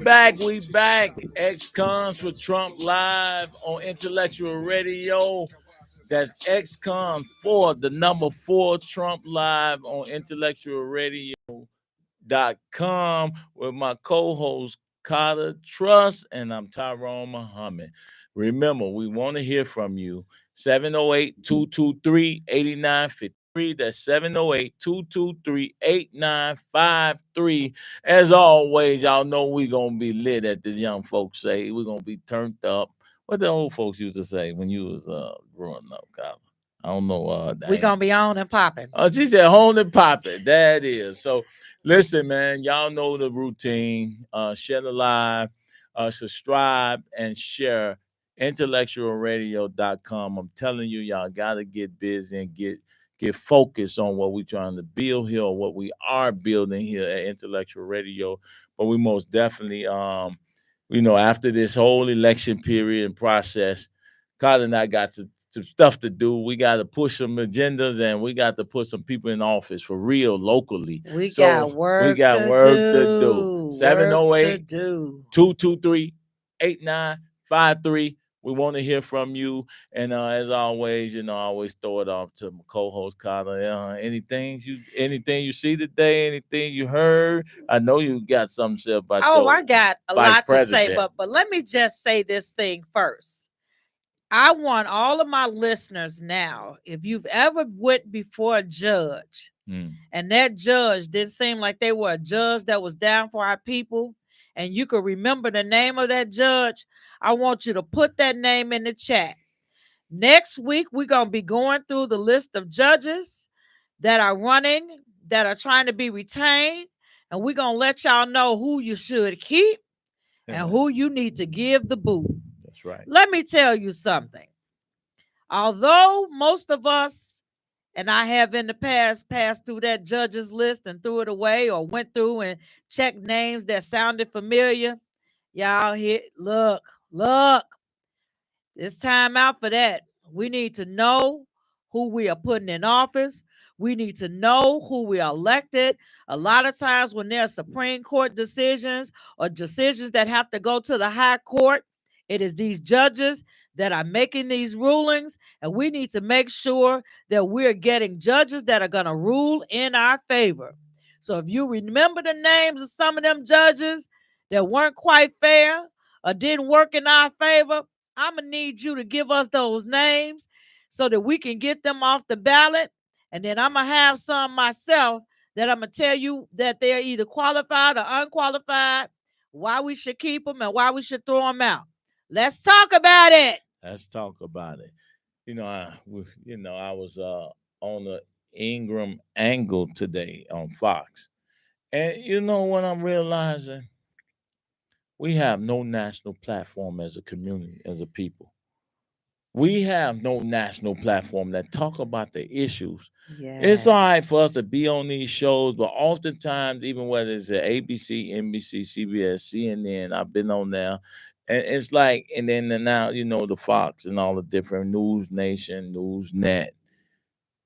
We back. X comes for Trump live on Intellectual Radio. That's X comes for the number 4 Trump live on intellectualradio.com with my co-host Carter Trust, and I'm Tyrone Muhammad. Remember, we want to hear from you. 708-223-8953. That's 708-223-8953. As always, y'all know we're going to be lit, at the young folks say. We're going to be turned up. What the old folks used to say when you was growing up, Kyle? I don't know. We're going to be on and popping. Oh, she said, "Hold and pop it." That is. So, listen, man, y'all know the routine. Share the live, subscribe, and share intellectualradio.com. I'm telling you, y'all got to get busy and get focused on what we're trying to build here, or what we are building here at Intellectual Radio. But we most definitely, after this whole election period and process, Carter and I got some stuff to do. We got to push some agendas, and we got to put some people in office for real locally. We got work to do. 708-223-8953. We want to hear from you. And as always, I always throw it off to my co-host Carter. Anything you see today, anything you heard? I know you got something to say about I got a lot to say, but let me just say this thing first. I want all of my listeners now, if you've ever went before a judge and that judge didn't seem like they were a judge that was down for our people, and you could remember the name of that judge, I want you to put that name in the chat. Next week, we're going to be going through the list of judges that are running, that are trying to be retained, and we're going to let y'all know who you should keep and who you need to give the boot. That's right. Let me tell you something. Although most of us, and I have in the past passed through that judges list and threw it away, or went through and checked names that sounded familiar, y'all look, it's time out for that. We need to know who we are putting in office. We need to know who we are elected. A lot of times when there are Supreme Court decisions or decisions that have to go to the high court, it is these judges that are making these rulings, and we need to make sure that we're getting judges that are going to rule in our favor. So if you remember the names of some of them judges that weren't quite fair or didn't work in our favor, I'm going to need you to give us those names so that we can get them off the ballot. And then I'm going to have some myself that I'm going to tell you that they're either qualified or unqualified, why we should keep them and why we should throw them out. Let's talk about it. Let's talk about it. I was on the Ingram Angle today on Fox. And you know what I'm realizing? We have no national platform as a community, as a people. We have no national platform that talk about the issues. Yes. It's all right for us to be on these shows, but oftentimes, even whether it's at ABC, NBC, CBS, CNN, I've been on there. And it's like, and then now, the Fox and all the different News Nation, News Net.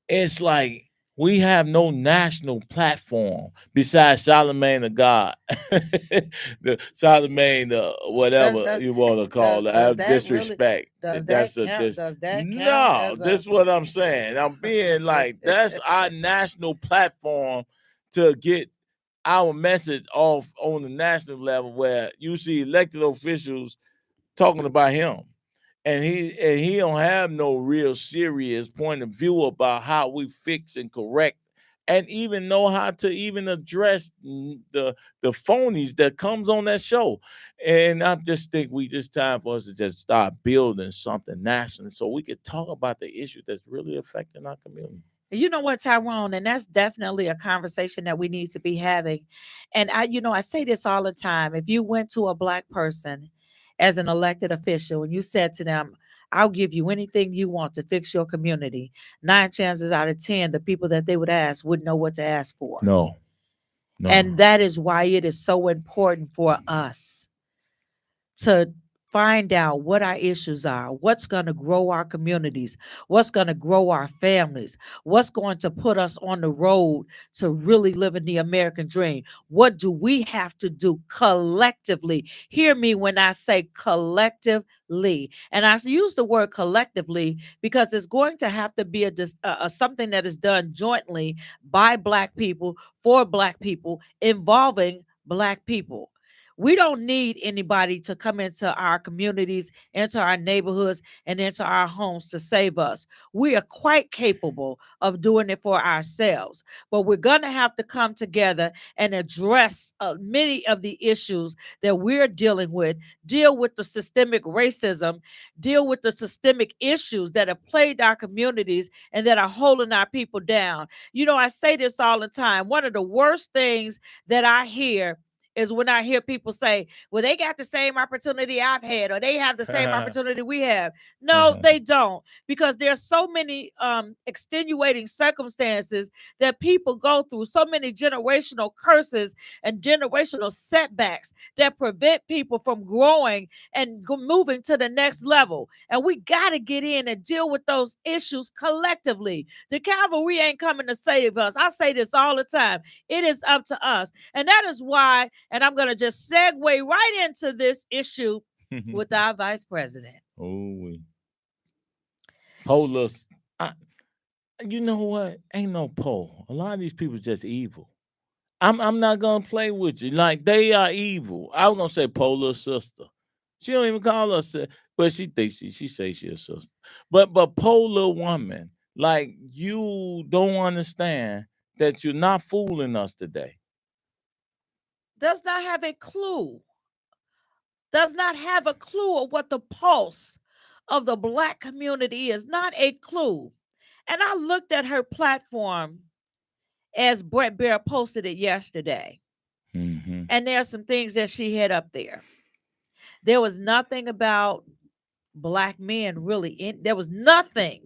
It's like we have no national platform besides Charlemagne the God, the Charlemagne, whatever you want to call it. Disrespect. Does that count? No, this is what I'm saying. I'm being like, that's our national platform to get our message off on the national level, where you see elected officials talking about him. And he don't have no real serious point of view about how we fix and correct, and even know how to even address the phonies that comes on that show. And I just think time for us to just start building something national so we could talk about the issue that's really affecting our community. You know what, Tyrone, and that's definitely a conversation that we need to be having. And I say this all the time. If you went to a Black person as an elected official and you said to them, I'll give you anything you want to fix your community, 9 chances out of 10, the people that they would ask wouldn't know what to ask for. No. And that is why it is so important for us to find out what our issues are, what's going to grow our communities, what's going to grow our families, what's going to put us on the road to really living the American dream. What do we have to do collectively? Hear me when I say collectively. And I use the word collectively because it's going to have to be something that is done jointly by Black people, for Black people, involving Black people. We don't need anybody to come into our communities, into our neighborhoods, and into our homes to save us. We are quite capable of doing it for ourselves, but we're going to have to come together and address many of the issues that we're dealing with, deal with the systemic racism, deal with the systemic issues that have plagued our communities and that are holding our people down. You know, I say this all the time. One of the worst things that I hear is when I hear people say, well, they got the same opportunity I've had, or they have the same opportunity we have. No, they don't, because there's so many extenuating circumstances that people go through, so many generational curses and generational setbacks that prevent people from growing and moving to the next level. And we got to get in and deal with those issues collectively. The cavalry ain't coming to save us. I say this all the time. It is up to us. And that is why, and I'm going to just segue right into this issue with our vice president. Oh, poll us. You know what? Ain't no poll. A lot of these people just evil. I'm not gonna play with you. Like, they are evil. I was gonna say polar sister. She don't even call us, but she thinks she say she a sister. But polar woman, like, you don't understand that you're not fooling us today. Does not have a clue. Does not have a clue of what the pulse of the Black community is. Not a clue. And I looked at her platform as Brett Bear posted it yesterday. Mm-hmm. And there are some things that she had up there. There was nothing about Black men really. There was nothing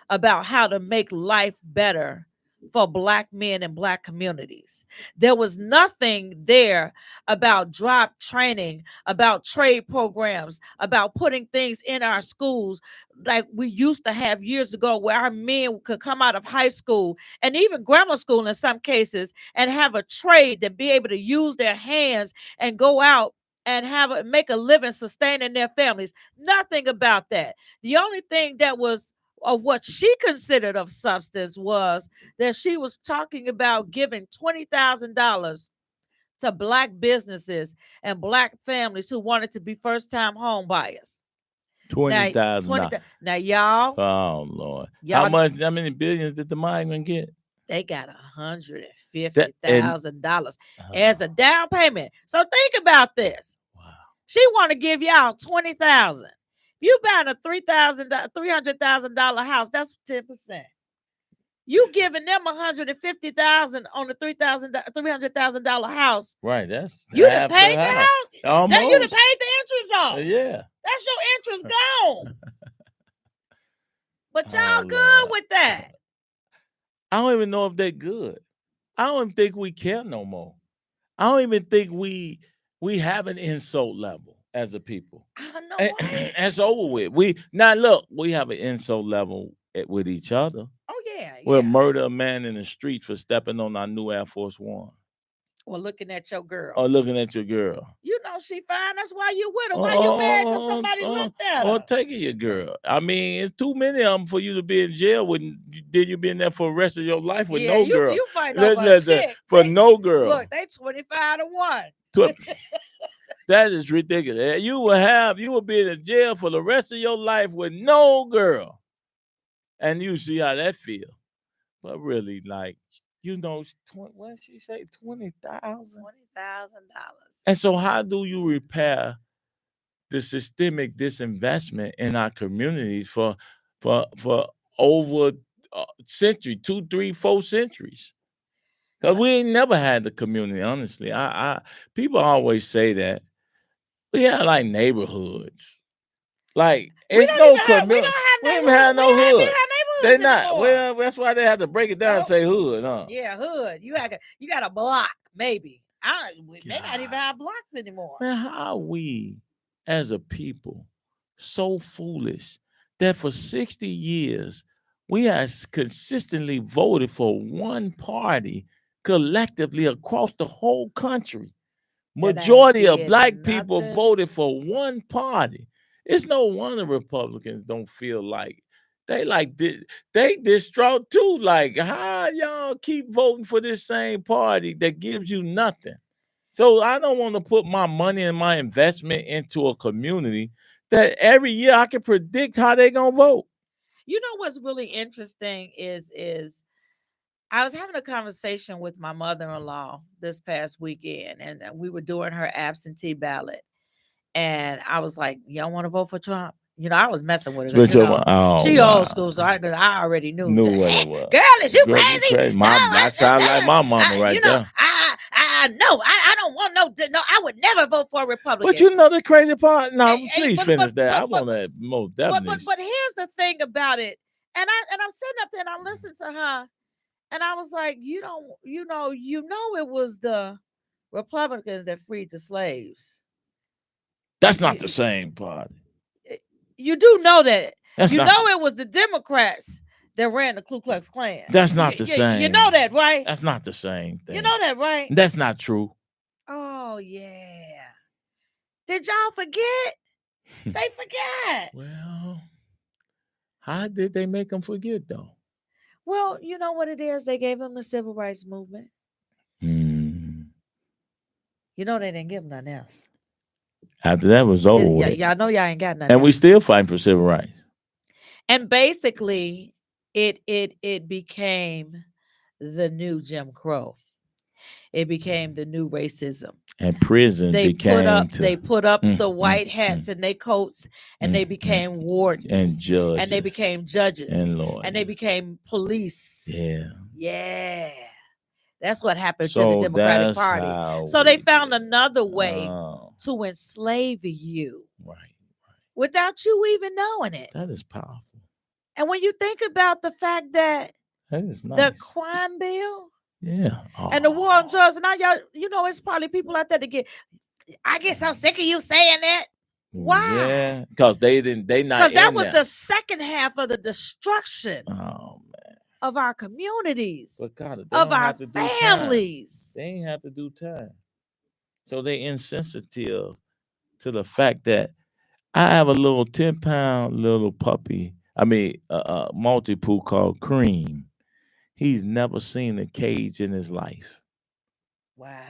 about how to make life better for Black men and Black communities. There was nothing there about job training, about trade programs, about putting things in our schools like we used to have years ago, where our men could come out of high school and even grammar school in some cases and have a trade, to be able to use their hands and go out and make a living sustaining their families. Nothing about that. The only thing that was of what she considered of substance was that she was talking about giving $20,000 to Black businesses and Black families who wanted to be first-time home buyers. $20,000. Now, y'all. Oh Lord, how many billions did the migrant get? They got $150,000 as a down payment. So think about this. Wow. She want to give y'all $20,000. You buying a $300,000 house, that's 10%. You giving them $150,000 on the $300,000 house. Right, that's you done paid the house. Almost. You done paid the interest off. Yeah, that's your interest gone. But y'all good with that. I don't even know if they're good. I don't even think we care no more. I don't even think we have an insult level as a people. I know. That's over with. We have an insult level with each other. Oh yeah. We'll murder a man in the street for stepping on our new Air Force One. Or looking at your girl. Or looking at your girl. You know she fine. That's why you with her. Why you mad because somebody looked at her? Or taking your girl. I mean, it's too many of them for you to be in jail with. Then you be in there for the rest of your life with no girl. You fighting over a chick. No girl. Look, they 25-1. That is ridiculous. You will be in jail for the rest of your life with no girl. And you see how that feel. But really, like, what did she say? $20,000? $20,000. And so how do you repair the systemic disinvestment in our communities for over a century, 2, 3, 4 centuries? Because we ain't never had the community, honestly. People always say that. We had like neighborhoods. Like, it's no community. We don't have no hood. They're not. Anymore. Well, that's why they have to break it down and say hood, huh? Yeah, hood. You got a block, maybe. They not even have blocks anymore. Man, how we as a people so foolish that for 60 years we have consistently voted for one party collectively across the whole country. That ain't Majority of did black people nothing. voted for one party. It's no wonder Republicans don't feel like they distraught too. Like, how y'all keep voting for this same party that gives you nothing? So I don't want to put my money and my investment into a community that every year I can predict how they gonna vote. You know what's really interesting is I was having a conversation with my mother-in-law this past weekend, and we were doing her absentee ballot. And I was like, "Y'all want to vote for Trump?" I was messing with her because Switch over. Oh she wow. old school, so I already knew. Knew that, what "Hey, it was. girl, is you Girl, you crazy? crazy. No, That sound like my mama right there. I don't want no. I would never vote for a Republican. But you know the crazy part? No, please but- finish but- that. I but- want to most definitely. But here's the thing about it, and I'm sitting up there and I listened to her, and I was like, you know, it was the Republicans that freed the slaves. That's not the same party. You do know that. That's You not know it was the Democrats that ran the Ku Klux Klan. That's not the same. You know that, right? That's not the same thing. You know that, right? That's not true. Oh yeah. Did y'all forget? They forgot. Well, how did they make them forget though? Well, you know what it is? They gave them the civil rights movement. Mm. You know they didn't give them nothing else. After that was over with. Y'all know y'all ain't got nothing and else. we still fighting for civil rights. And basically, it became the new Jim Crow. It became the new racism. And prison They became put up the white hats and they coats, and they became wardens and judges, and they became judges and lawyers, and they became police. Yeah. That's what happened to the Democratic Party. So they found another way to enslave you. Right. Without you even knowing it. That is powerful. And when you think about the fact that is nice. The crime bill, yeah, and the war on drugs, and now y'all, it's probably people out there that I get so sick of you saying that. Why? Yeah, because they not. Because that was the second half of the destruction. Oh man. Of our communities, but God, of our families. They ain't have to do time, so they insensitive to the fact that I have a little 10-pound little puppy. I mean, multi-poo called Cream. He's never seen a cage in his life. Wow.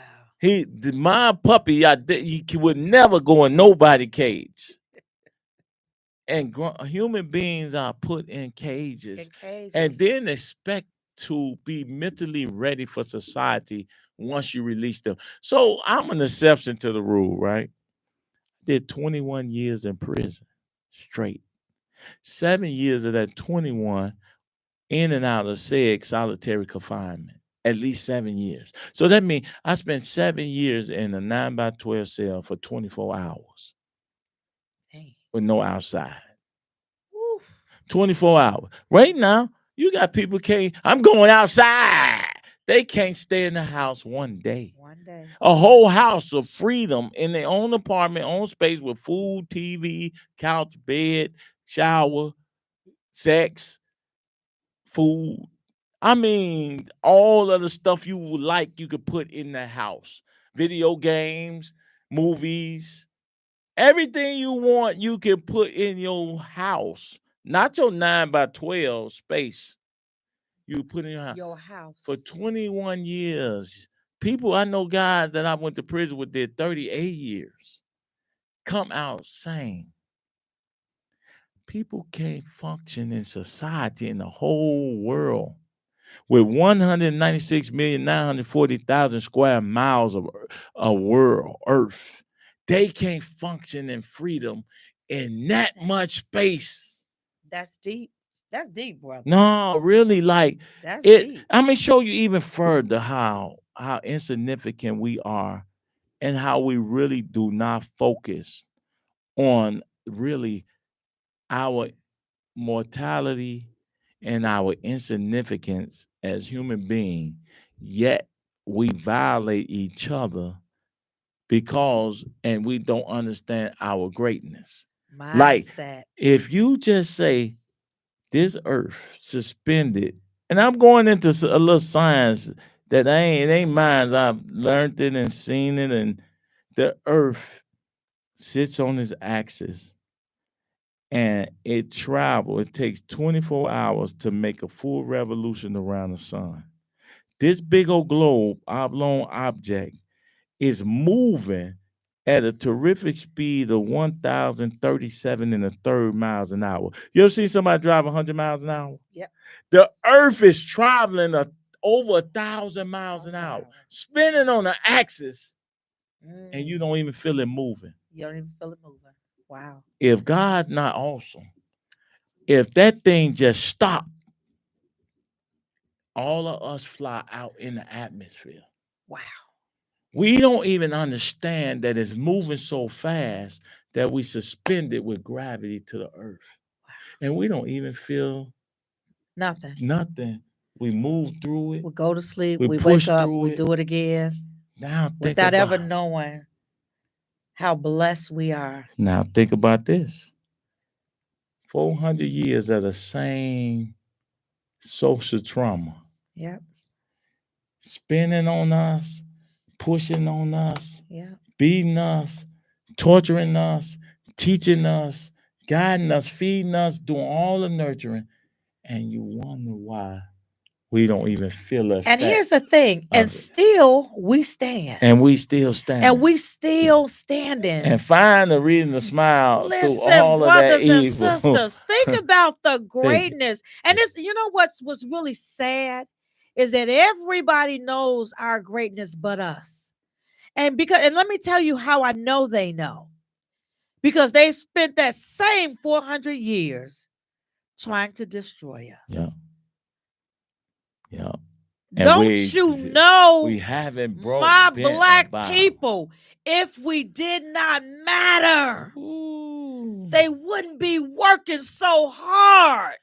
My puppy, he would never go in nobody's cage. And human beings are put in cages. And then expect to be mentally ready for society once you release them. So I'm an exception to the rule, right? Did 21 years in prison straight. 7 years of that 21 in and out of said solitary confinement. At least 7 years. So that means I spent 7 years in a 9x12 cell for 24 hours. Dang. With no outside. Woo. 24 hours. Right now, you got people I'm going outside. They can't stay in the house one day. A whole house of freedom in their own apartment, own space with food, TV, couch, bed, shower, sex, food. I mean, all of the stuff you would like, you could put in the house. Video games, movies, everything you want, you can put in your house. Not your 9x12 space. You put in your house. For 21 years. People, I know guys that I went to prison with did 38 years. Come out sane. People can't function in society in the whole world. With 196,940,000 square miles of world, Earth, they can't function in freedom in that much space. That's deep. That's deep, brother. No, really, like that's deep. I'm gonna show you even further how insignificant we are, and how we really do not focus on really our mortality and our insignificance as human beings, yet we violate each other and we don't understand our greatness. Like, Mindset. if you just say this earth suspended, and I'm going into a little science that it ain't mine. I've learned it and seen it, and the earth sits on its axis and it travels. It takes 24 hours to make a full revolution around the sun. This big old globe, oblong object, is moving at a terrific speed of 1,037 and a third miles an hour. You ever see somebody drive 100 miles an hour? Yep. The earth is traveling over 1,000 miles an hour, spinning on the axis, and you don't even feel it moving. You don't even feel it moving. Wow. If God's not awesome, if that thing just stopped, all of us fly out in the atmosphere. Wow. We don't even understand that it's moving so fast that we suspended with gravity to the earth. Wow. And we don't even feel nothing. We move through it. We go to sleep. We push wake up. through We it. do it again. Now without ever knowing how blessed we are. Now think about this. 400 years of the same social trauma. Yep. Spinning on us, pushing on us, yeah, beating us, torturing us, teaching us, guiding us, feeding us, doing all the nurturing. And you wonder why we don't even feel it. And here's the thing, and still we stand. And we still stand. And we still standing. And find the reason to smile. Listen, through all of that evil. brothers and sisters, think about the greatness. And it's, you know what's really sad is that everybody knows our greatness but us. And let me tell you how I know they know. Because they've spent that same 400 years trying to destroy us. Yeah. Yeah. Don't you know we haven't broke my black people, if we did not matter, they wouldn't be working so hard.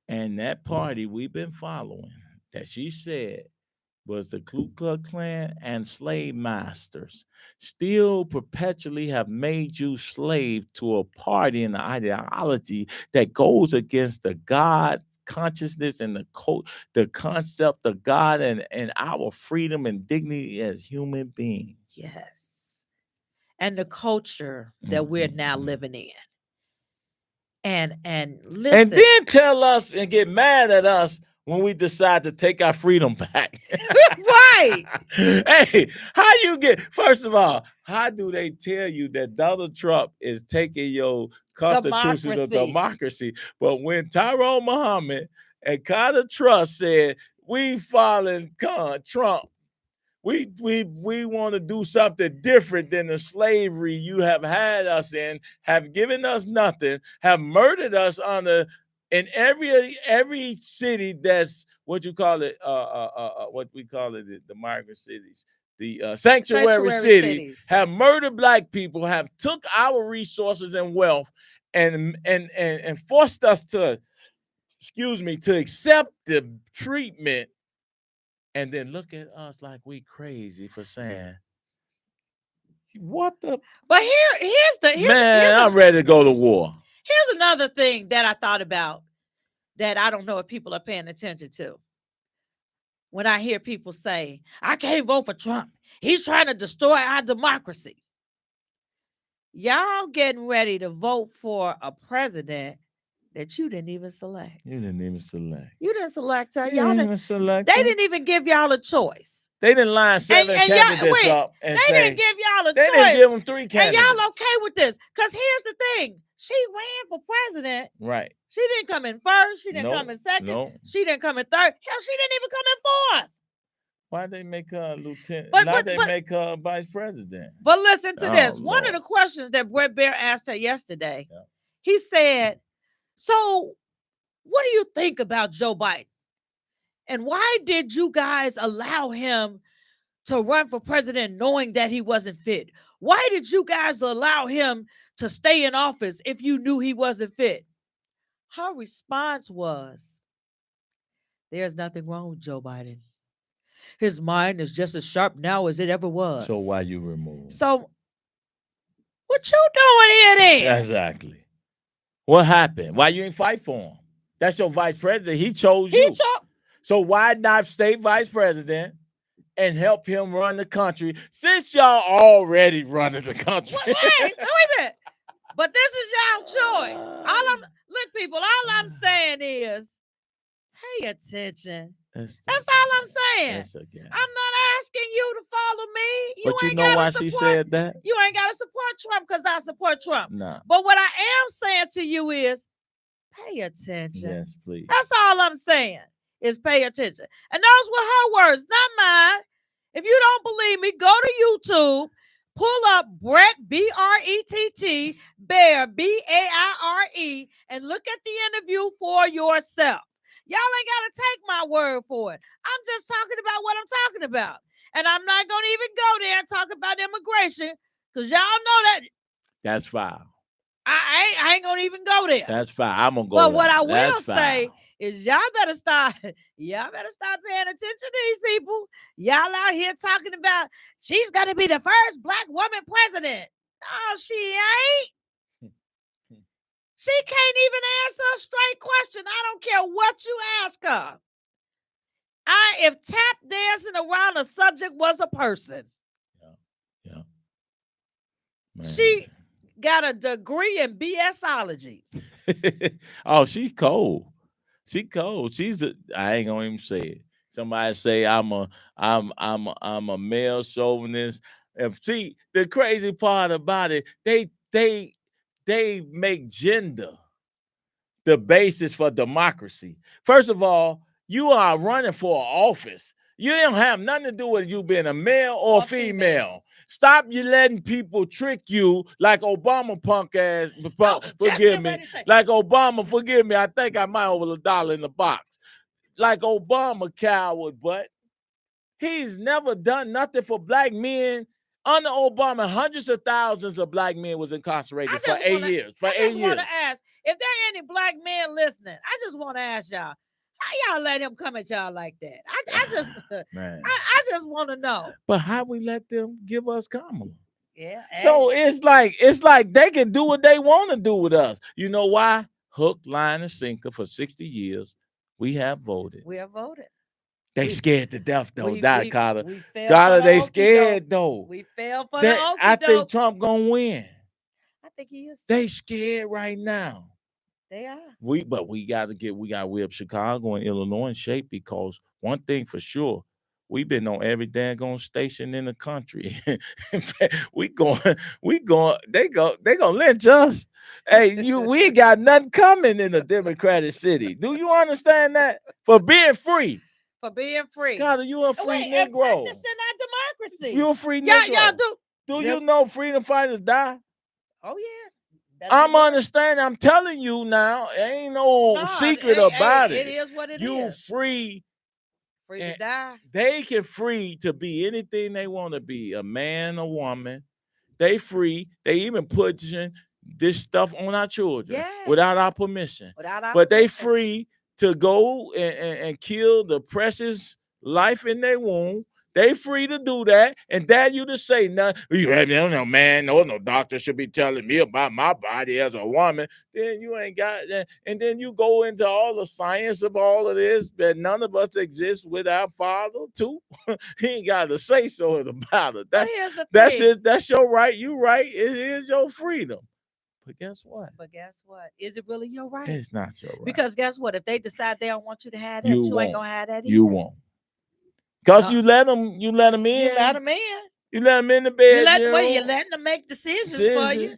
And that party we've been following that she said was the Ku Klux Klan and slave masters still perpetually have made you slave to a party and an ideology that goes against the God consciousness and the concept of God and our freedom and dignity as human beings. Yes. And the culture that we're now living in. And listen. And then tell us and get mad at us when we decide to take our freedom back. Right. Hey, first of all, how do they tell you that Donald Trump is taking your constitutional democracy? But when Tyrone Muhammad and Carter Trust said, we following Trump, we want to do something different than the slavery you have had us in, have given us nothing, have murdered us in every city that's what you call it, what we call it, the migrant cities, the sanctuary cities, have murdered black people, have took our resources and wealth, and forced us to accept the treatment, and then look at us like we crazy for saying, what the? But I'm ready to go to war. Here's another thing that I thought about that I don't know if people are paying attention to. When I hear people say, I can't vote for Trump. He's trying to destroy our democracy. Y'all getting ready to vote for a president that you didn't even select. You didn't even select. You didn't select her. Y'all didn't even select. They didn't even give y'all a choice. They didn't line seven candidates up and they didn't give y'all a choice. They didn't give them 3 candidates. And y'all okay with this? Because here's the thing. She ran for president. Right. She didn't come in first. She didn't come in second. No. She didn't come in third. Hell, she didn't even come in fourth. Why'd they make her lieutenant? Why'd they make her vice president? But listen to this. One of the questions that Brett Bear asked her yesterday, he said, so what do you think about Joe Biden? And why did you guys allow him to run for president knowing that he wasn't fit? Why did you guys allow him to stay in office if you knew he wasn't fit? Her response was, there's nothing wrong with Joe Biden. His mind is just as sharp now as it ever was. So why you remove him? So What you doing here then? Exactly. What happened? Why you ain't fight for him? That's your vice president. He chose He you. chose. So why not stay vice president and help him run the country since y'all already running the country? Wait a minute. But this is y'all choice. Look, people, all I'm saying is pay attention. That's all I'm saying. I'm not asking you to follow me. But you know why she said that? You ain't got to support Trump because I support Trump. No. But what I am saying to you is pay attention. Yes, please. That's all I'm saying is pay attention. And those were her words, not mine. If you don't believe me, go to YouTube, pull up Brett, B-R-E-T-T, Bear, B-A-I-R-E, and look at the interview for yourself. Y'all ain't got to take my word for it. I'm just talking about what I'm talking about. And I'm not going to even go there and talk about immigration because y'all know that. That's foul. I ain't going to even go there. That's fine. I'm going to go But there. what I will say is y'all better start paying attention to these people. Y'all out here talking about she's going to be the first black woman president. No, she ain't. She can't even answer a straight question. I don't care what you ask her. If tap dancing around a subject was a person. Yeah. She got a degree in BSology. Oh, she's cold. She cold. I ain't gonna even say it. Somebody say I'm a male chauvinist. See, the crazy part about it, they make gender the basis for democracy. First of all, you are running for office. You don't have nothing to do with you being a male or female. Stop you letting people trick you like Obama punk ass. Forgive me. Like Obama, forgive me. I think I might over $1 in the box. Like Obama coward, but he's never done nothing for black men. Under Obama, hundreds of thousands of black men was incarcerated for 8 years. I just want to ask, if there are any black men listening, I just want to ask y'all, how y'all let him come at y'all like that? I just want to know. But how we let them give us Kamala? Yeah. So it's like they can do what they want to do with us. You know why? Hook, line, and sinker for 60 years. We have voted. They scared to death though, Carter. Carter, they scared though. We fell for the okey-doke. I think Trump gonna win. I think he is. They scared right now. They are. We gotta whip Chicago and Illinois in shape because one thing for sure, we've been on every daggone station in the country. In fact, they gonna lynch us. Hey, we ain't got nothing coming in a democratic city. Do you understand that? For being free. For being free. God, you a free Negro. This is our democracy. You a free Negro. Y'all do. Do you know freedom fighters die? Oh, yeah. I'm understanding. I'm telling you now. Ain't no secret about it. It is what it is. You free. Free to die. They can free to be anything they want to be. A man, a woman. They free. They even pushing this stuff on our children without our permission. They free to go and kill the precious life in their womb. They free to do that, and dare you to say nothing. No man, no doctor should be telling me about my body as a woman. Then you ain't got that, and then you go into all the science of all of this. That none of us exist without Father too. He ain't got to say so about it. That's it. That's your right. You right. It is your freedom. But guess what? Is it really your right? It's not your right. Because guess what? If they decide they don't want you to have that, you ain't gonna have that either. You won't. Because you let them in. You let them in. You let them in the bed. You letting them make decisions for you.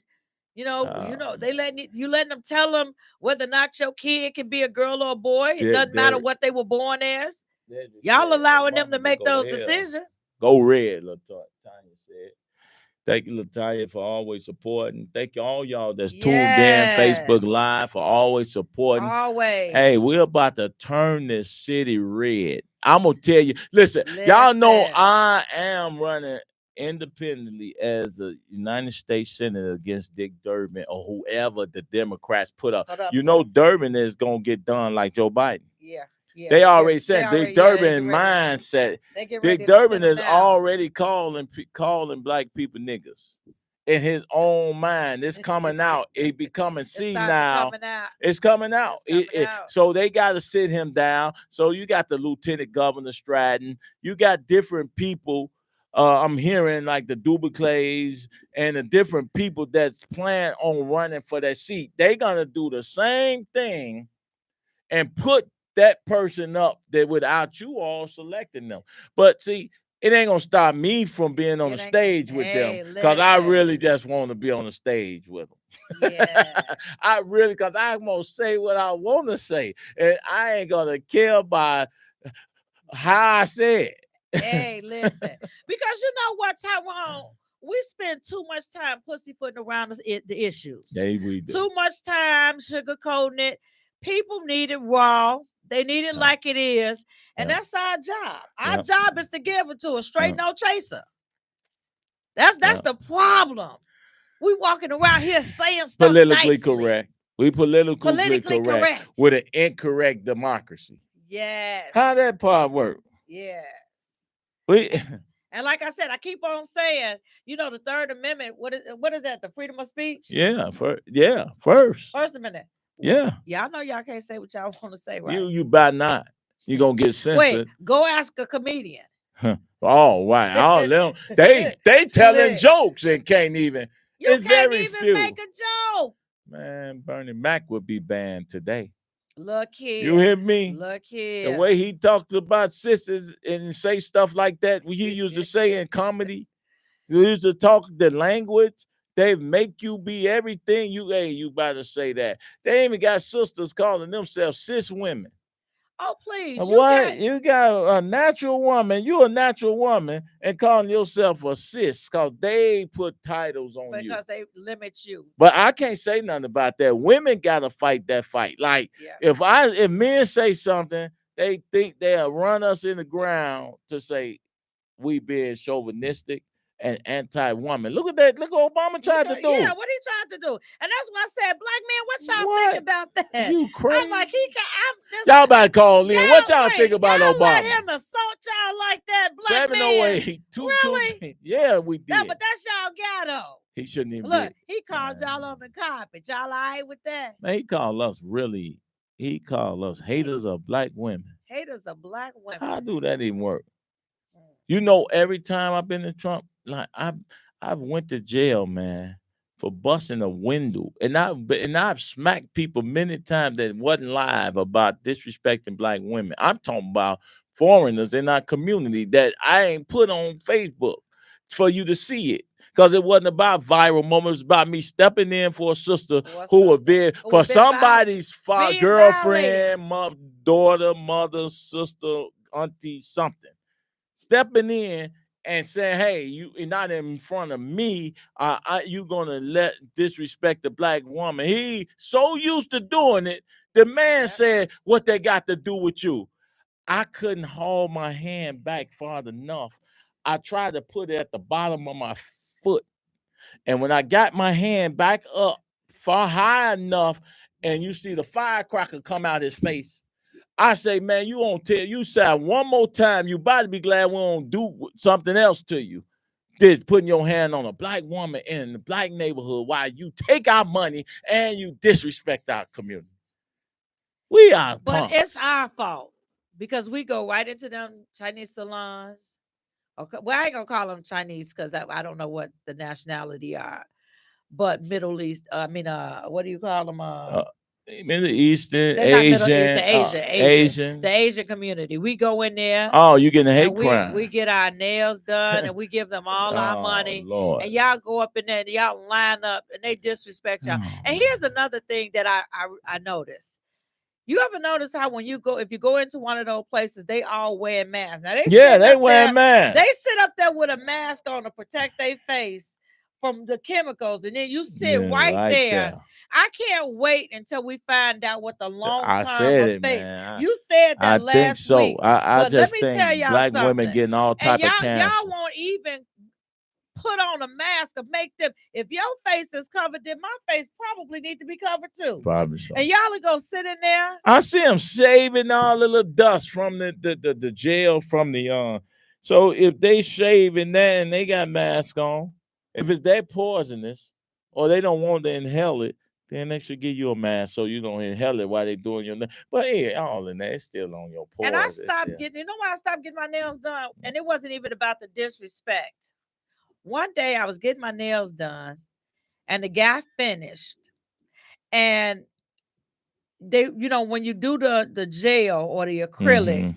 You know, they letting them tell them whether or not your kid can be a girl or a boy. It doesn't matter what they were born as. Y'all allowing them to make those decisions. Go red, Latanya said. Thank you, Latanya, for always supporting. Thank you, all y'all that's tuned in, Facebook Live, for always supporting. Always. Hey, we're about to turn this city red. I'm going to tell you. Listen, y'all know I am running independently as a United States Senator against Dick Durbin or whoever the Democrats put up. You know, Durbin is going to get done like Joe Biden. Yeah. They already said Dick Durbin mindset. Dick Durbin is already calling black people niggas. in his own mind. It's coming out. It becoming senile. It's coming out. So they got to sit him down. So you got the Lieutenant Governor Stratton. You got different people. I'm hearing like the Dubiclays and the different people that's planning on running for that seat. They're going to do the same thing and put that person up there without you all selecting them. But see, it ain't gonna stop me from being on the stage with them, because I really just want to be on the stage with them. Yes. I really, because I'm gonna say what I want to say, and I ain't gonna care about how I say it. Hey, listen, because you know what, Tyrone, we spend too much time pussyfooting around the issues. Yeah, we do. Too much time sugarcoating it. People need it raw. They need it like it is. And that's our job. Our job is to give it to a straight no chaser. That's the problem. We walking around here saying stuff politically nicely. Correct. We politically correct with an incorrect democracy. Yes. How that part work? Yes. And like I said, I keep on saying, you know, the Third Amendment, what is that? The freedom of speech? Yeah, first. First Amendment. Yeah. Y'all know y'all can't say what y'all want to say, right? You better not. You're gonna get censored. Wait, go ask a comedian. Oh, wow. All them they telling jokes and can't even. You can't even make a joke. Man, Bernie Mac would be banned today. Look here. You hear me? Look here. The way he talked about sisters and say stuff like that, he used to say in comedy. He used to talk the language. They make you be everything. You better say that. They even got sisters calling themselves cis women. Oh, please. You got a natural woman. You a natural woman and calling yourself a cis because they put titles on you. Because they limit you. But I can't say nothing about that. Women got to fight that fight. Like, if men say something, they think they'll run us in the ground to say we being chauvinistic and anti-woman. Look at that. Look what Obama tried to do. Yeah, what he tried to do. And that's why I said, black man, what y'all think about that? You crazy. I'm like, y'all about to call in. What y'all think about Obama? Let him assault y'all like that, black 708. man. Really? Yeah, we did. No, but that's y'all ghetto. He shouldn't even look. He called y'all on the carpet. Y'all all right with that? Man, he called us haters of black women. Haters of black women. How do that even work? You know, every time I've been in Trump, like I've went to jail, man, for busting a window, and I've smacked people many times that wasn't live about disrespecting black women. I'm talking about foreigners in our community that I ain't put on Facebook for you to see it, because it wasn't about viral moments. It was about me stepping in for a sister who was being for somebody's girlfriend, daughter, mother, sister, auntie, something. Stepping in and saying, hey, you're not in front of me. You gonna disrespect the black woman. He so used to doing it. The man said, what they got to do with you? I couldn't hold my hand back far enough. I tried to put it at the bottom of my foot. And when I got my hand back up far high enough, and you see the firecracker come out his face, I say, man, you say one more time, you about to be glad we don't do something else to you. This putting your hand on a black woman in the black neighborhood while you take our money and you disrespect our community. We are punks. But it's our fault because we go right into them Chinese salons. Okay, well, I ain't gonna call them Chinese because I don't know what the nationality are, but Middle East. What do you call them? Middle Eastern, Asian, the Asian community. We go in there. Oh, you getting a hate crime? We get our nails done and we give them all our money. Lord. And y'all go up in there and y'all line up and they disrespect y'all. And here's another thing that I noticed. You ever notice how if you go into one of those places, they all wear masks. Now they wear masks. They sit up there with a mask on to protect their face from the chemicals, and then you sit right there. I can't wait until we find out what the long-term effects. You said that last week. I think so. I just think black women getting all type of cancer. Y'all won't even put on a mask or make them. If your face is covered, then my face probably need to be covered too. Probably so. And y'all are gonna sit in there. I see them shaving all the little dust from the jail from the So if they shaving that and they got mask on, If it's that poisonous, or they don't want to inhale it, then they should give you a mask so you don't inhale it while they're doing your nails. But hey, all in that, it's still on your pores. And I stopped getting, you know why I stopped getting my nails done? And it wasn't even about the disrespect. One day I was getting my nails done and the guy finished. And they, when you do the gel or the acrylic,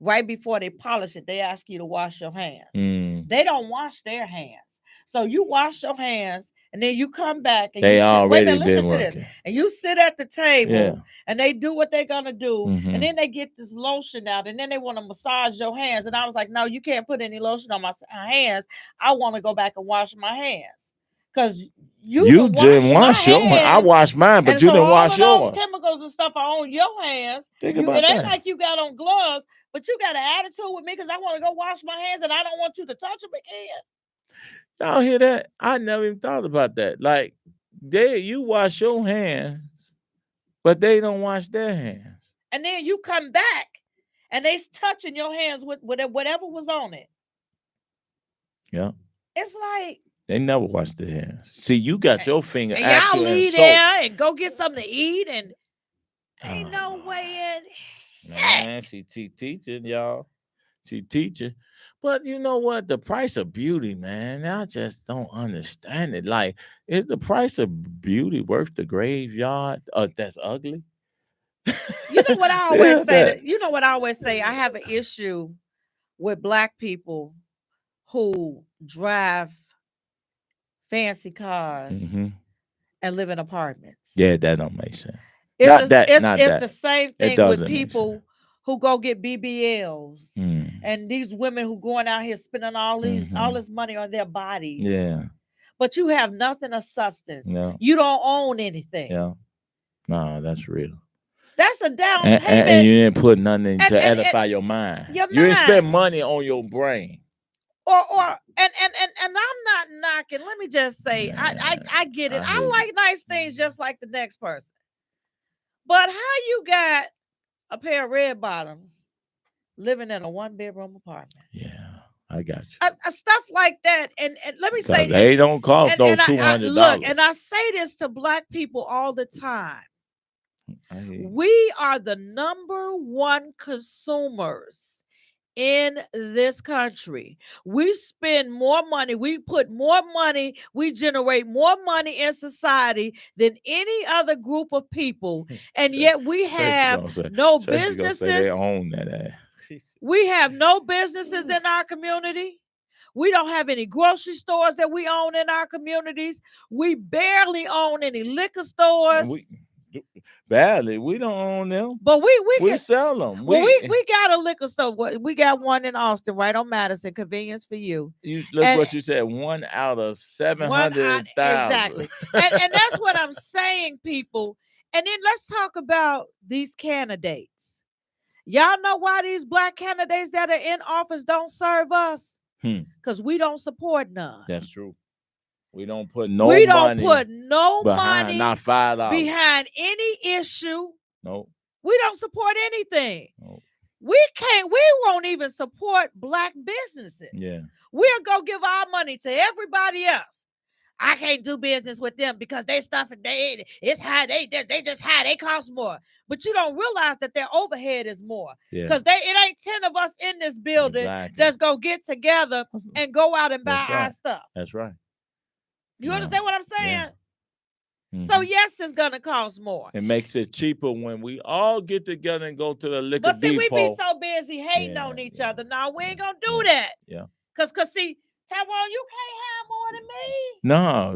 right before they polish it, they ask you to wash your hands. They don't wash their hands. So you wash your hands and then you come back and they you sit, already wait a minute, listen been to working. this. And you sit at the table and they do what they're gonna do, and then they get this lotion out and then they want to massage your hands. And I was like, no, you can't put any lotion on my hands. I want to go back and wash my hands. Because you didn't wash your hands. I washed mine, but you didn't wash yours. All those chemicals and stuff are on your hands. Think about it ain't that. like you got on gloves, but you got an attitude with me because I want to go wash my hands and I don't want you to touch them again. Y'all hear that? I never even thought about that. Like, you wash your hands, but they don't wash their hands. And then you come back and they touching your hands with whatever was on it. Yeah. It's like they never wash their hands. See, you got your finger and actual y'all leave there and go get something to eat and ain't no way in. Man, she teaching, y'all. She teaching. But you know what? The price of beauty, man, I just don't understand it. Like, is the price of beauty worth the graveyard? That's ugly. You know what I always say? You know what I always say? I have an issue with Black people who drive fancy cars and live in apartments. Yeah, that don't make sense. It's the same thing with people who go get BBLs and these women who going out here spending all this money on their bodies. Yeah. But you have nothing of substance. No. You don't own anything. Yeah. No, that's real. That's a down payment. And you didn't put nothing to edify your mind. You didn't spend money on your brain. And I'm not knocking. Let me just say, I get it. I like nice things just like the next person. But how you got a pair of red bottoms living in a 1-bedroom apartment? Yeah, I got you. Stuff like that. And let me say, they don't cost no $200. Look, and I say this to Black people all the time. We are the #1 consumers in this country. We spend more money, we put more money, we generate more money in society than any other group of people. And yet we have no businesses. They own that. We have no businesses in our community. We don't have any grocery stores that we own in our communities. We barely own any liquor stores. Badly, we don't own them, but we sell them. We got a liquor store. We got one in Austin, right on Madison. Convenience for you. Look what you said. 1 out of 700,000. Exactly, and that's what I'm saying, people. And then let's talk about these candidates. Y'all know why these Black candidates that are in office don't serve us? Because we don't support none. That's true. We don't put no money. Not $5 behind any issue. No. We don't support anything. No. We won't even support Black businesses. Yeah. We'll go give our money to everybody else. I can't do business with them because they stuff it's high. They just high. They cost more. But you don't realize that their overhead is more. Because it ain't 10 of us in this building that's gonna get together and go out and buy our stuff. That's right. You understand what I'm saying? Yeah. So yes, it's gonna cost more. It makes it cheaper when we all get together and go to the liquor depot. But see, depot. we be so busy hating on each other. No, we ain't gonna do that. Yeah. Cause see, Tyrone, you can't have more than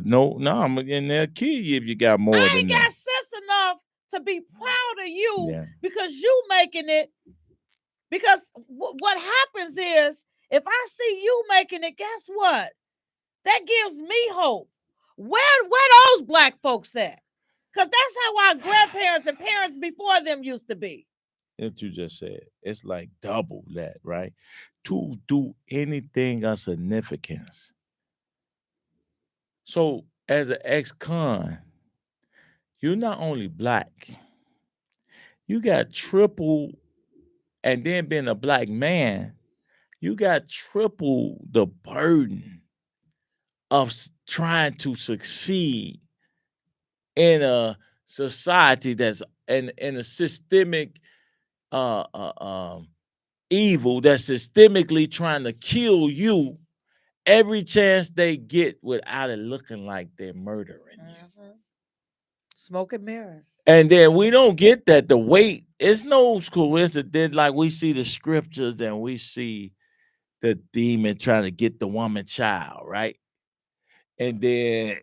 me. No. I'm in there kill you if you got more than me. I ain't got sense enough to be proud of you because you making it. Because what happens is, if I see you making it, guess what? That gives me hope. Where those Black folks at? Because that's how our grandparents and parents before them used to be. What you just said, it's like double that, right? To do anything of significance. So, as an ex-con, you're not only Black, you got triple, and then being a Black man, you got triple the burden of trying to succeed in a society that's in a systemic evil that's systemically trying to kill you every chance they get without it looking like they're murdering you. Smoke and mirrors. And then we don't get that the weight. It's no coincidence. Like we see the scriptures and we see the demon trying to get the woman child, right? And then,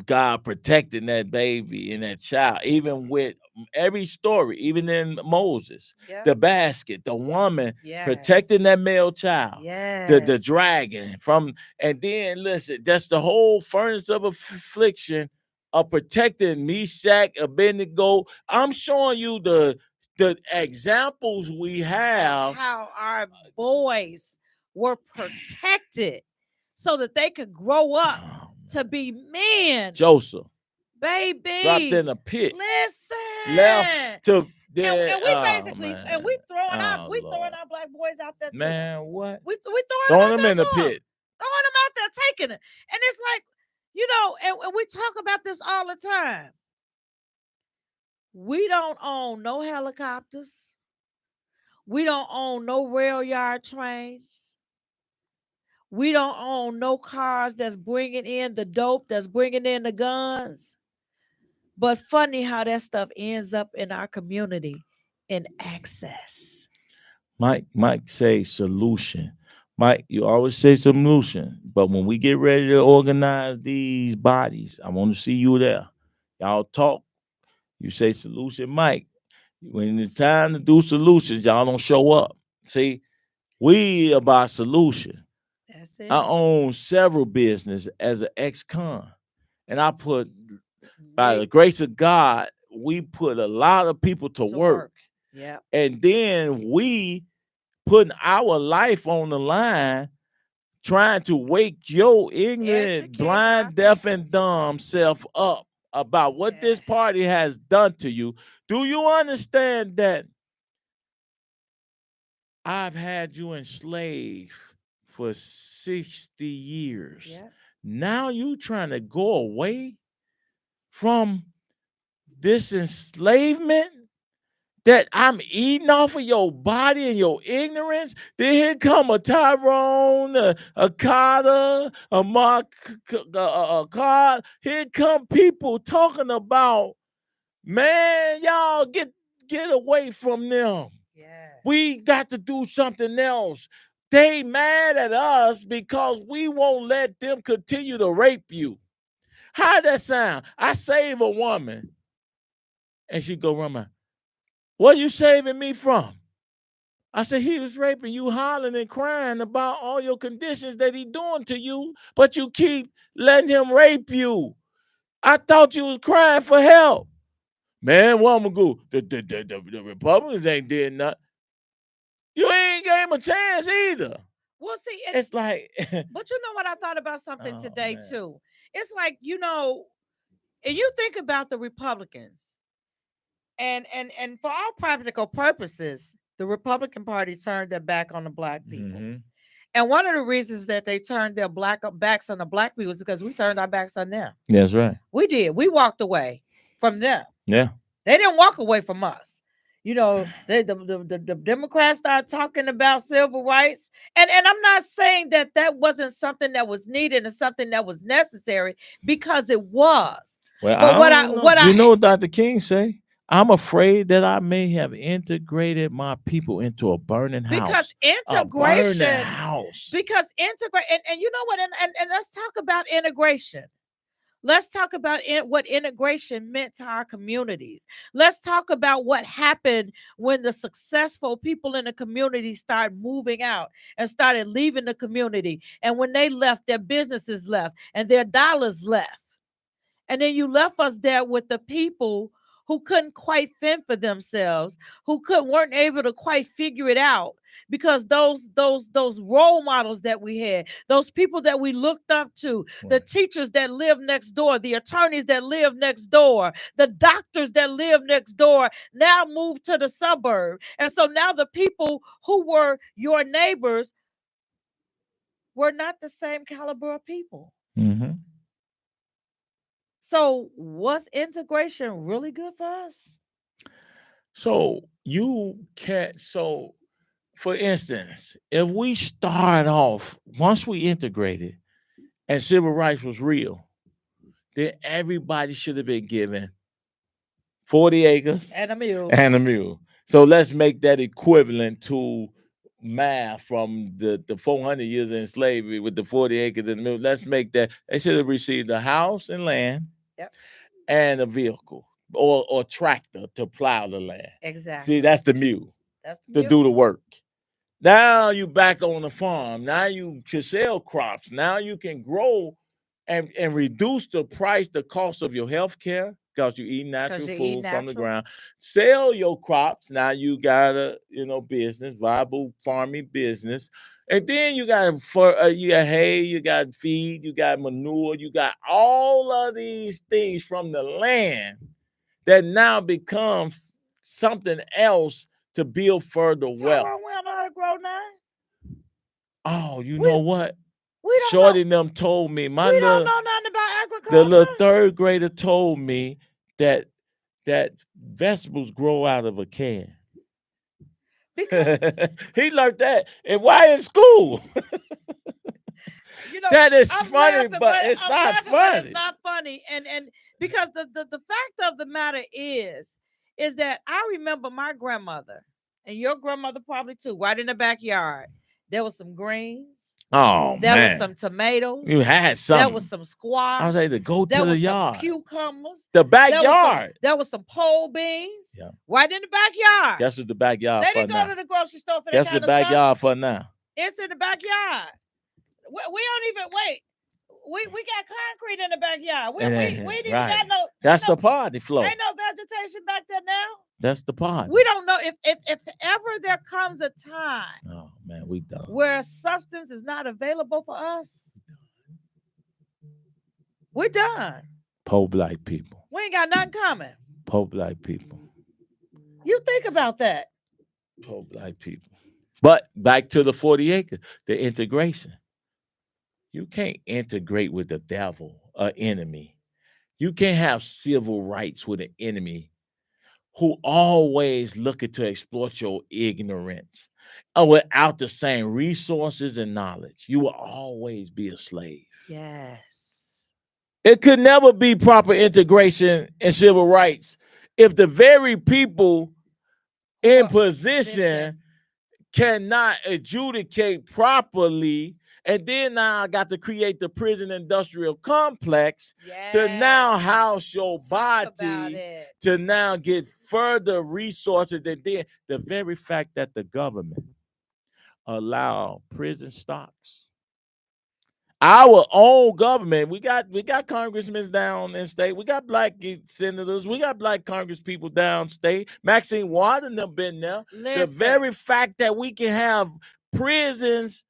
God protecting that baby and that child, even with every story, even in Moses, the basket, the woman protecting that male child, the dragon from, and then listen, that's the whole furnace of affliction of protecting Meshach, Abednego. I'm showing you the examples we have, how our boys were protected so that they could grow up to be men. Joseph, baby, dropped in a pit. Listen, left to and we basically and we throwing our black boys out there too. Man, what? We throwing Throwing them them in the too. pit. Throwing them out there, taking it, and it's like, and we talk about this all the time. We don't own no helicopters. We don't own no rail yard trains. We don't own no cars that's bringing in the dope, that's bringing in the guns. But funny how that stuff ends up in our community in access. Mike say solution. Mike, you always say solution. But when we get ready to organize these bodies, I want to see you there. Y'all talk. You say solution, Mike. When it's time to do solutions, y'all don't show up. See, we about solution. That's it. I own several businesses as an ex-con. And I put, by the grace of God, we put a lot of people to work. Yeah. And then we putting our life on the line, trying to wake your ignorant, blind, deaf, and dumb self up about what this party has done to you. Do you understand that I've had you enslaved for 60 years? Yeah. Now you trying to go away from this enslavement that I'm eating off of your body and your ignorance? Then here come a Tyrone, a Carter, a Mark, a Card. Here come people talking about, man, y'all get away from them. Yes. We got to do something else. They mad at us because we won't let them continue to rape you. How that sound? I save a woman and she go run my, what are you saving me from? I said, he was raping you, hollering and crying about all your conditions that he doing to you, but you keep letting him rape you. I thought you was crying for help. Man, what I'm gonna go? The Republicans ain't did nothing. You ain't gave him a chance either. Well, see, it's like, but you know what I thought about something today too. It's like, and you think about the Republicans, and for all practical purposes, the Republican Party turned their back on the black people. Mm-hmm. And one of the reasons that they turned their backs on the black people is because we turned our backs on them. That's right. We did. We walked away from them. Yeah. They didn't walk away from us. The Democrats started talking about civil rights. And I'm not saying that wasn't something that was needed and something that was necessary, because it was. Well, but what Dr. King say? I'm afraid that I may have integrated my people into a burning house. Because integration. A burning house. Because integrate, and you know what? And let's talk about integration. Let's talk about what integration meant to our communities. Let's talk about what happened when the successful people in the community started moving out and started leaving the community. And when they left, their businesses left and their dollars left. And then you left us there with the people who couldn't quite fend for themselves, who weren't able to quite figure it out, because those role models that we had, those people that we looked up to, right, the teachers that lived next door, the attorneys that lived next door, the doctors that lived next door, now moved to the suburb. And so now the people who were your neighbors were not the same caliber of people. Mm-hmm. So was integration really good for us? So you can't. So, for instance, if we start off once we integrated and civil rights was real, then everybody should have been given 40 acres And a mule. and a mule. So let's make that equivalent to math from the 400 years in slavery with the 40 acres and a mule. Let's make that they should have received a house and land Yep. and a vehicle or tractor to plow the land. Exactly. See, that's the mule That's the to mule. do the work. Now you back on the farm. Now you can sell crops. Now you can grow and reduce the price, the cost of your health care because you eat natural you eat food from the natural. ground. Sell your crops. Now you got a business, viable farming business. And then you got you got hay, you got feed, you got manure, you got all of these things from the land that now become something else to build further wealth. Tyrone, we don't know how to grow now. Oh, you We- know what? We don't Shorty know. them told me. We don't know nothing about The agriculture. little third grader told me that vegetables grow out of a can. Because He learned that. And why in school? That is I'm funny, laughing, but I'm it's not laughing, but funny. it's not funny. And because the fact of the matter is that I remember my grandmother, and your grandmother probably too, right in the backyard. There was some greens. Oh There was man, some tomatoes. you had There something. was some squash. I was able to go There to the was some yard, cucumbers. the There was backyard. There was some pole beans. Yeah. Right in the backyard. Guess what the backyard They for didn't go now? to the grocery store for Guess that the kind of stuff. backyard for now? It's in the backyard. We don't even wait. We got concrete in the backyard. We didn't even Right. got no. That's no, the party floor. Ain't no vegetation back there now. That's the party. We don't know if ever there comes a time Oh man, we done. where substance is not available for us. We done. Poor black people. We ain't got nothing coming. Poor black people. You think about that. Poor black people. But back to the 40 acres, the integration. You can't integrate with the devil, an enemy. You can't have civil rights with an enemy who always looking to exploit your ignorance without the same resources and knowledge. You will always be a slave. Yes. It could never be proper integration in civil rights if the very people in position cannot adjudicate properly. And then now I got to create the prison industrial complex to now house your body, to now get further resources. And then the very fact that the government allow prison stocks. Our own government, we got congressmen down in state. We got black senators. We got black congress people downstate. Maxine Watson have been there. Listen. The very fact that we can have prisons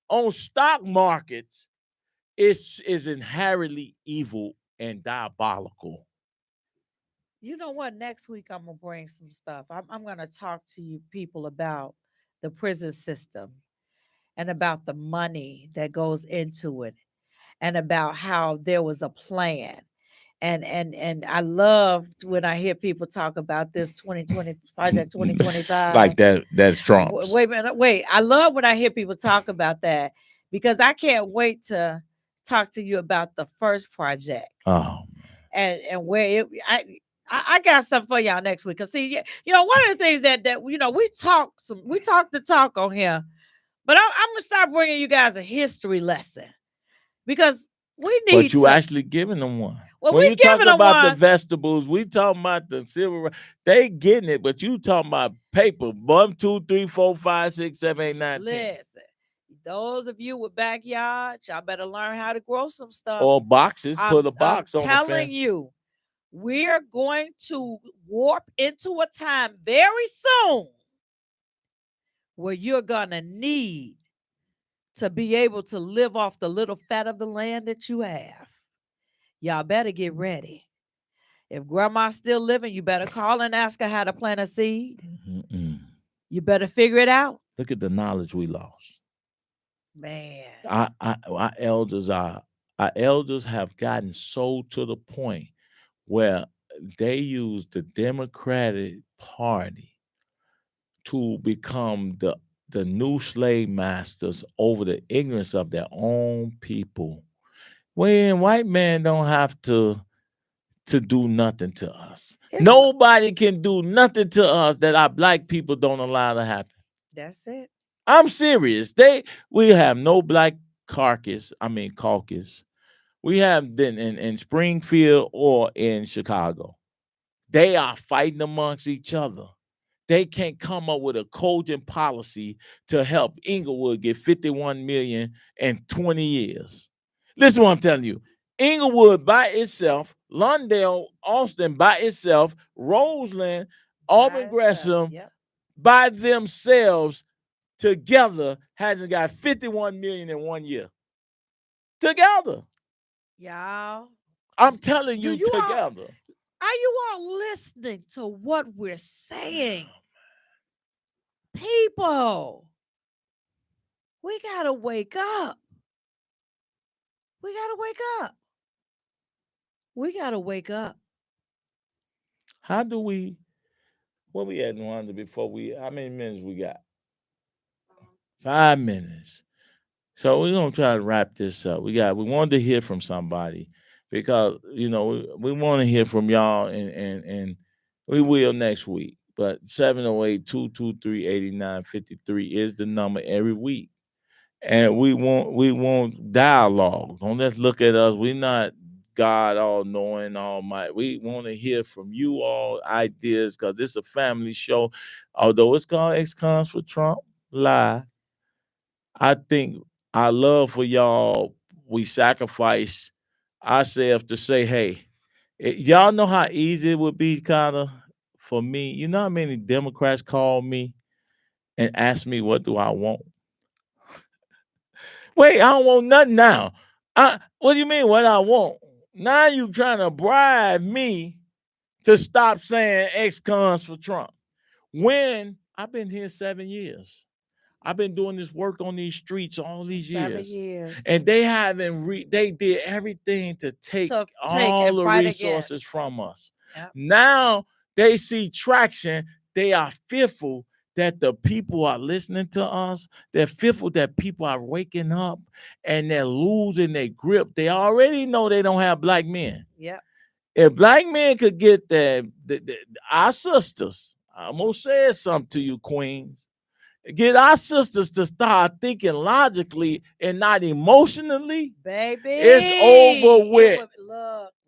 on stock markets is inherently evil and diabolical. You know what? Next week I'm gonna bring some stuff. I'm gonna talk to you people about the prison system and about the money that goes into it, and about how there was a plan. And I loved when I hear people talk about this 2020 project 2025. Like that's Trump. Wait a minute, wait. I love when I hear people talk about that, because I can't wait to talk to you about the first project. Oh. And where I got something for y'all next week. Cause see, one of the things that we talk the talk on here, but I'm gonna start bringing you guys a history lesson, because we need. But you actually giving them one. Well, when we you talk giving them about one. the vegetables, we talking about the civil rights. They getting it, but you talking about paper. 1, 2, 3, 4, 5, 6, 7, 8, 9, 10. Listen, those of you with backyards, y'all better learn how to grow some stuff. Or boxes. Put a box on the fence. I'm telling you, we're going to warp into a time very soon where you're gonna need to be able to live off the little fat of the land that you have. Y'all better get ready. If grandma's still living, you better call and ask her how to plant a seed. Mm-mm. You better figure it out. Look at the knowledge we lost. Man. Our elders are our elders have gotten so to the point where they use the Democratic Party to become the new slave masters over the ignorance of their own people. When white man don't have to do nothing to us. It's Nobody can do nothing to us that our black people don't allow to happen. that's it. I'm serious. We have no black caucus. We have been in Springfield or in Chicago. They are fighting amongst each other. They can't come up with a cogent policy to help Inglewood get 51 million in 20 years. Listen what I'm telling you. Inglewood by itself, Lawndale, Austin by itself, Roseland, Auburn, Gresham Yep. by themselves together hasn't got 51 million in 1 year. Together. Y'all. I'm telling Do you, you all together. are you all listening to what we're saying? People, we gotta wake up. We gotta wake up. We gotta wake up. How do we what we at, Wanda, before how many minutes we got? 5 minutes. So we're gonna try to wrap this up. We wanted to hear from somebody because we want to hear from y'all and we will next week. But 708-223-8953 is the number every week. And we want dialogue. Don't let's look at us. We're not God all knowing, all might. We want to hear from you all ideas because this is a family show. Although it's called X Cons for Trump Live, I think our love for y'all, we sacrifice ourselves to say, hey, y'all know how easy it would be kind of for me. You know how many Democrats call me and ask me what do I want? Wait, I don't want nothing now. What do you mean what I want? Now you trying to bribe me to stop saying ex-cons for Trump. When I've been here 7 years. I've been doing this work on these streets all these 7 years. years. And they haven't they did everything to take all the resources against. from us. Yep. Now they see traction. They are fearful that the people are listening to us. They're fearful that people are waking up and they're losing their grip. They already know they don't have black men. Yep. If black men could get our sisters, I'm gonna say something to you, queens. Get our sisters to start thinking logically and not emotionally. Baby, it's over with.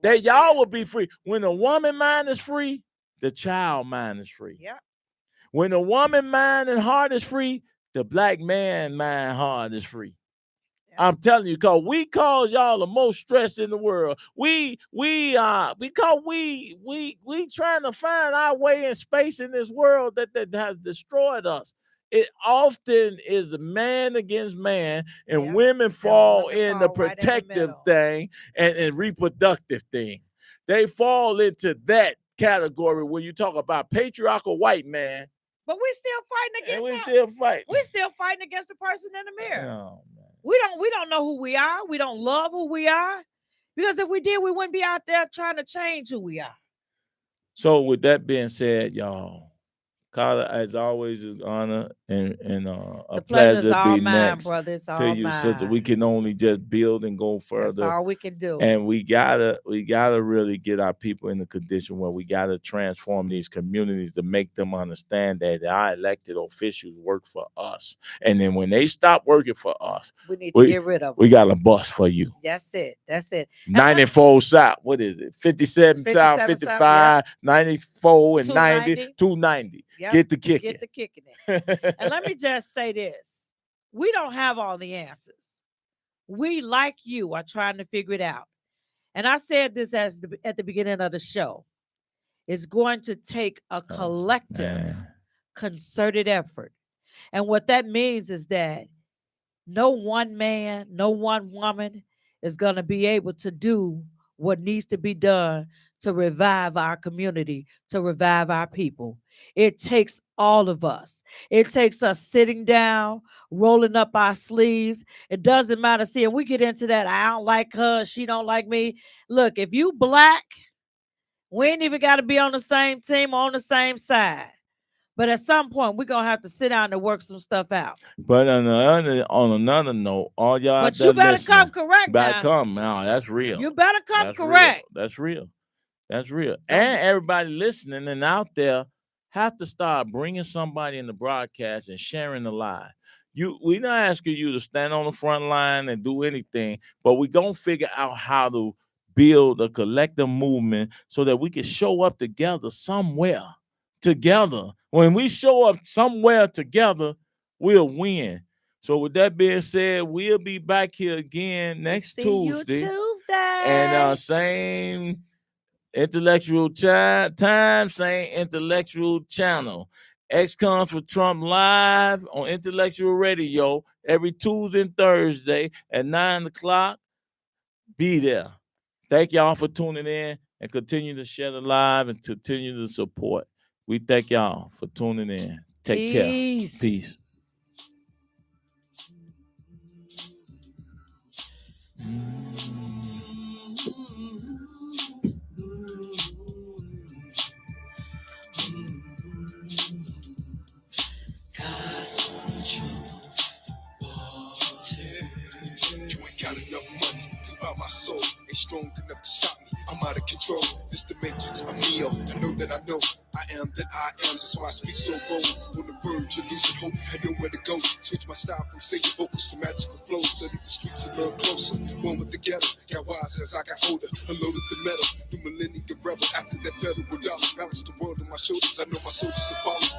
That y'all will be free. When the woman mind is free, the child mind is free. Yep. When the woman mind and heart is free, the black man mind heart is free. Yep. I'm telling you, because we cause y'all the most stress in the world. Because we trying to find our way in space in this world that has destroyed us. It often is man against man, and Yep. women fall in the right protective in the thing and reproductive thing. They fall into that category when you talk about patriarchal white man. But we still fighting against we still fight. We still fighting against the person in the mirror. Oh, man. We don't know who we are. We don't love who we are. Because if we did, we wouldn't be out there trying to change who we are. So with that being said, y'all, Carla, as always, is honor and a pleasure to be next to you, sister. We can only just build and go further. That's all we can do. And we gotta really get our people in a condition where we gotta transform these communities to make them understand that our elected officials work for us. And then when they stop working for us, we need to get rid of them. We got a bus for you. That's it. 94 South. What is it? 57 South, 55, 94, and 90, 290. Yep. Get the kicking. it. And let me just say this. We don't have all the answers. We, like you, are trying to figure it out. And I said this at the beginning of the show. It's going to take a collective, concerted effort. And what that means is that no one man, no one woman is going to be able to do what needs to be done to revive our community, to revive our people. It takes all of us. It takes us sitting down, rolling up our sleeves. It doesn't matter. See, and we get into that. I don't like her. She don't like me. Look, if you black, we ain't even got to be on the same team or on the same side. But at some point, we're going to have to sit down and work some stuff out. But on another note, all y'all But you better listening, come correct you better now. come now. That's real. You better come That's correct. Real. That's real. That's real. And everybody listening and out there have to start bringing somebody in the broadcast and sharing the live. We're not asking you to stand on the front line and do anything, but we're going to figure out how to build a collective movement so that we can show up together somewhere. Together. When we show up somewhere together, we'll win. So with that being said, we'll be back here again next Tuesday. And same intellectual time, same intellectual channel. X comes for Trump live on Intellectual Radio every Tuesday and Thursday at 9 o'clock. Be there. Thank y'all for tuning in and continue to share the live and continue to support. We thank y'all for tuning in. Take care. Peace. You ain't got enough money to buy my soul. Ain't strong enough to stop me. I'm out of control. This dimension's a Neo. I know that I know. I am that I am. That's why I speak so bold. On the verge of losing hope. I know where to go. Switch my style from singing vocals to magical flows. Study the streets a little closer. One with the ghetto. Got wise as I got older. Unloaded the metal. New millennium rebel. After that federal dollar. Balanced the world on my shoulders. I know my soldiers are following.